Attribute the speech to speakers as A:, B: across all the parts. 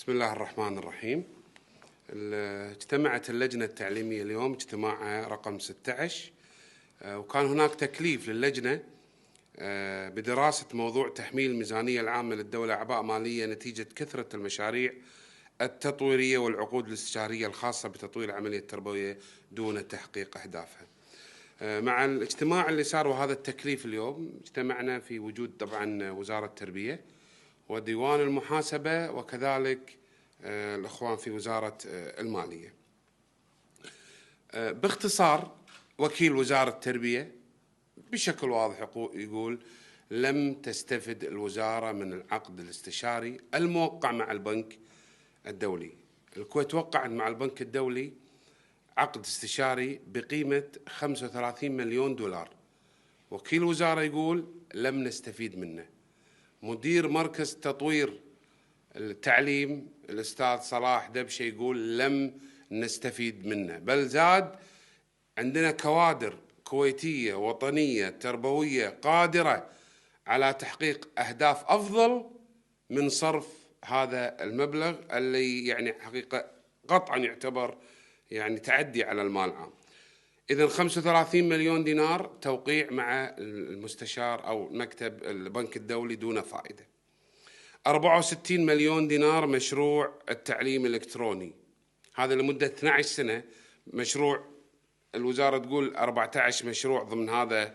A: بسم الله الرحمن الرحيم. اجتمعت اللجنة التعليمية اليوم اجتماعها رقم 16، وكان هناك تكليف للجنة بدراسة موضوع تحميل الميزانية العامة للدولة أعباء مالية نتيجة كثرة المشاريع التطويرية والعقود الاستشارية الخاصة بتطوير العملية التربوية دون تحقيق أهدافها. مع الاجتماع اللي صار وهذا التكليف اليوم، اجتمعنا في وجود طبعا وزارة التربية وديوان المحاسبة وكذلك الأخوان في وزارة المالية. باختصار، وكيل وزارة التربية بشكل واضح يقول لم تستفد الوزارة من العقد الاستشاري الموقع مع البنك الدولي. الكويت وقعت مع البنك الدولي عقد استشاري بقيمة 35 مليون دولار. وكيل الوزارة يقول لم نستفيد منه. مدير مركز تطوير التعليم الأستاذ صلاح دبشة يقول لم نستفيد منه، بل زاد عندنا كوادر كويتية وطنية تربوية قادرة على تحقيق أهداف أفضل من صرف هذا المبلغ اللي يعني حقيقة قطعا يعتبر يعني تعدي على المال العام. إذن 35 مليون دينار توقيع مع المستشار أو مكتب البنك الدولي دون فائدة. 64 مليون دينار مشروع التعليم الإلكتروني، هذا لمدة 12 سنة. مشروع الوزارة تقول 14 مشروع ضمن هذه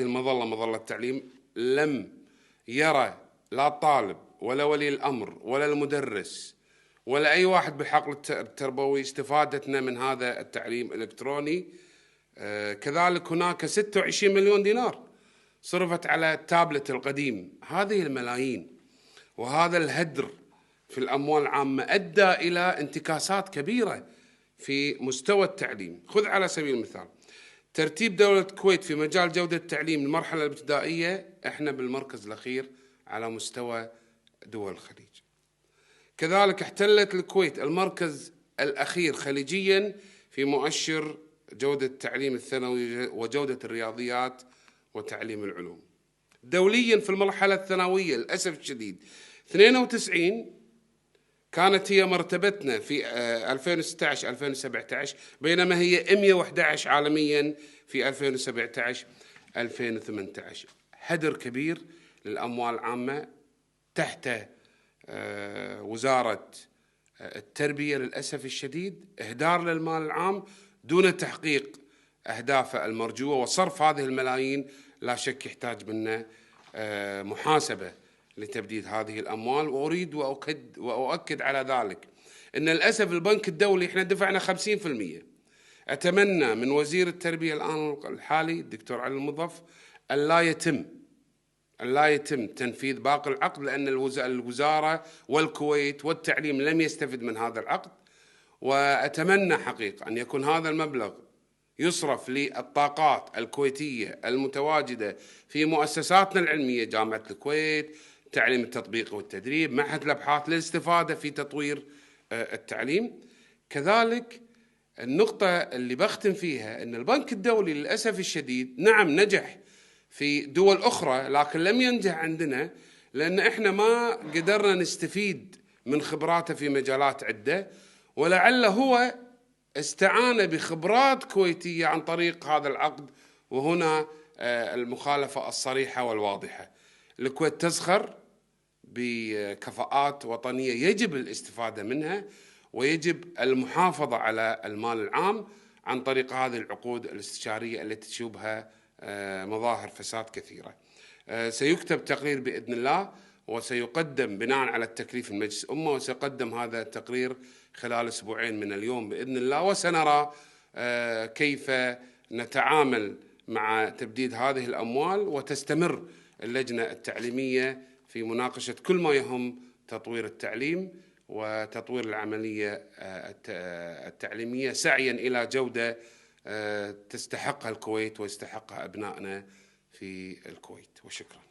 A: المظلة، مظلة التعليم. لم يرى لا الطالب ولا ولي الأمر ولا المدرس ولا أي واحد بالحقل التربوي استفادتنا من هذا التعليم الإلكتروني. كذلك هناك 26 مليون دينار صرفت على التابلت القديم. هذه الملايين وهذا الهدر في الأموال العامة أدى إلى انتكاسات كبيرة في مستوى التعليم. خذ على سبيل المثال ترتيب دولة الكويت في مجال جودة التعليم المرحلة الابتدائية، احنا بالمركز الأخير على مستوى دول الخليج. كذلك احتلت الكويت المركز الأخير خليجيا في مؤشر جودة التعليم الثانوي وجودة الرياضيات وتعليم العلوم. دوليا في المرحلة الثانوية للأسف الشديد 92 كانت هي مرتبتنا في 2016 2017، بينما هي 111 عالميا في 2017 2018. هدر كبير للأموال العامة تحت وزارة التربية للأسف الشديد، إهدار للمال العام دون تحقيق أهدافه المرجوة، وصرف هذه الملايين لا شك يحتاج منا محاسبة لتبديد هذه الأموال. وأريد وأؤكد على ذلك أن للأسف البنك الدولي إحنا دفعنا 50%. أتمنى من وزير التربية الآن الحالي الدكتور علي المضف أن لا يتم تنفيذ باقي العقد، لأن الوزارة والكويت والتعليم لم يستفد من هذا العقد. وأتمنى حقيقة أن يكون هذا المبلغ يصرف للطاقات الكويتية المتواجدة في مؤسساتنا العلمية، جامعة الكويت، التعليم التطبيقي والتدريب، معهد الأبحاث، للاستفادة في تطوير التعليم. كذلك النقطة اللي بختم فيها أن البنك الدولي للأسف الشديد نعم نجح في دول أخرى، لكن لم ينجح عندنا، لأن إحنا ما قدرنا نستفيد من خبراته في مجالات عدة، ولعل هو استعان بخبرات كويتية عن طريق هذا العقد. وهنا المخالفة الصريحة والواضحة. الكويت تزخر بكفاءات وطنية يجب الاستفادة منها، ويجب المحافظة على المال العام عن طريق هذه العقود الاستشارية التي تشوبها مظاهر فساد كثيرة. سيكتب تقرير بإذن الله وسيقدم بناء على التكليف من مجلس الأمة، وسيقدم هذا التقرير خلال أسبوعين من اليوم بإذن الله، وسنرى كيف نتعامل مع تبديد هذه الأموال. وتستمر اللجنة التعليمية في مناقشة كل ما يهم تطوير التعليم وتطوير العملية التعليمية سعيا إلى جودة تستحقها الكويت ويستحقها أبنائنا في الكويت. وشكرا.